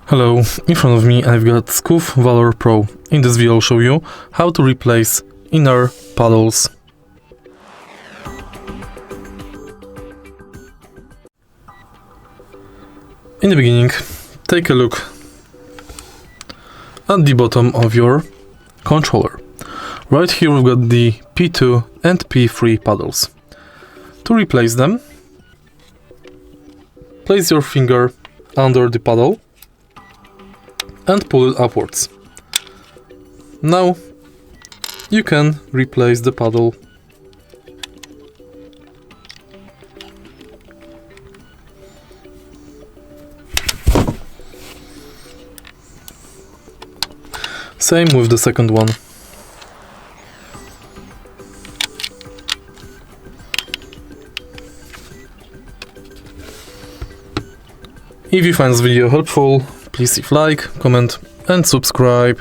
Hello, in front of me I've got SCUF Valor Pro. In this video I'll show you how to replace inner paddles. In the beginning, take a look at the bottom of your controller. Right here we've got the P2 and P3 paddles. To replace them, place your finger under the paddle and pull it upwards. Now you can replace the paddle. Same with the second one. If you find this video helpful, please leave like, comment and subscribe.